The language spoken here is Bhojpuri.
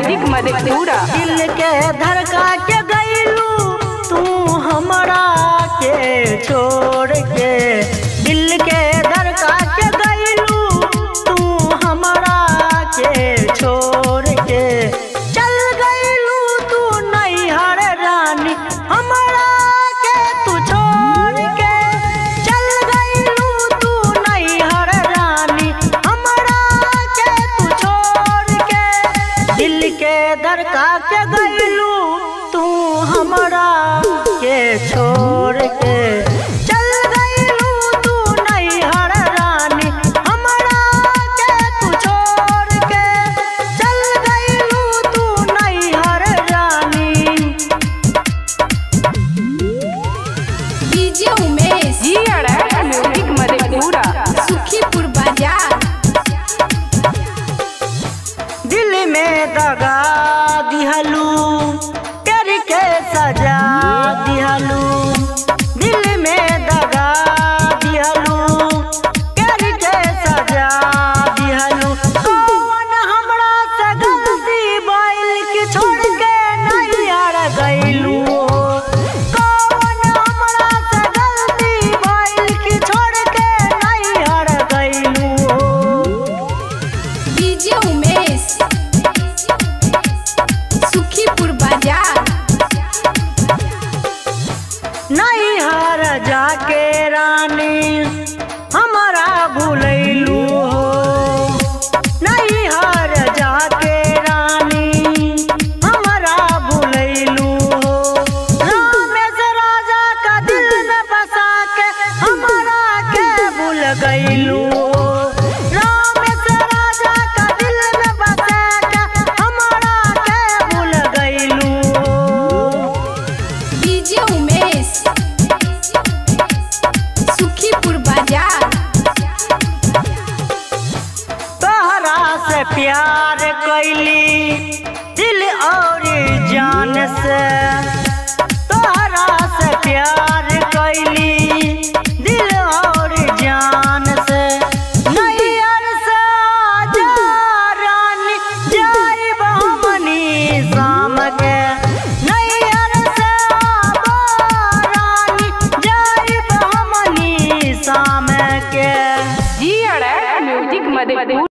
दिल के धड़का के गईलू तू हमरा के छोड़ के, दिल के धड़का के गईलू तू हमरा के छोड़ के, चल गईलू तू नैहर रानी हमरा के तू छोड़ के, चल गईलू तू नैहर रानी हमरा के तू छोड़ के, दिल के धड़का के गईलू तू हमरा के छोड़ के, चल गईलू तू नैहर रानी हमरा के तू छोड़ के, चल गईलू तू नैहर रानी। डीजे उमेश म्यूजिक मधेपुरा सुखीपुर बाजार। दिल में दगा दिहलू कर के सजा दिहलू, दिल में दगा दिहलू कर के सजा दिहलू, कौन हमरा से गलती भइल कि छोड़ के नैहर गईलू, कौन हमरा से गलती भइल कि छोड़ के नैहर गईलू। डीजे उमेश सुखीपुर बाजार। नैहर जाके रानी हमारा भूलैलू हो, नैहर जाके रानी हमारा भूलैलू हो, रामेश राजा का दिल में बसा के हमारा के भूल गईलू हो, रामेश राजा का दिल में बसा के हमारा के भूल गईलू हो। डीजे उमेश सुखीपुर बाजार। तोहरा से प्यार कैली दिल और जान से, तोहरा से प्यार कैली दिल और जान से, नैहर से आजा रानी जाइब हमनी शाम के, नैहर से आबा रानी जाइब हमनी शाम के। म्यूजिक मधेपुरा।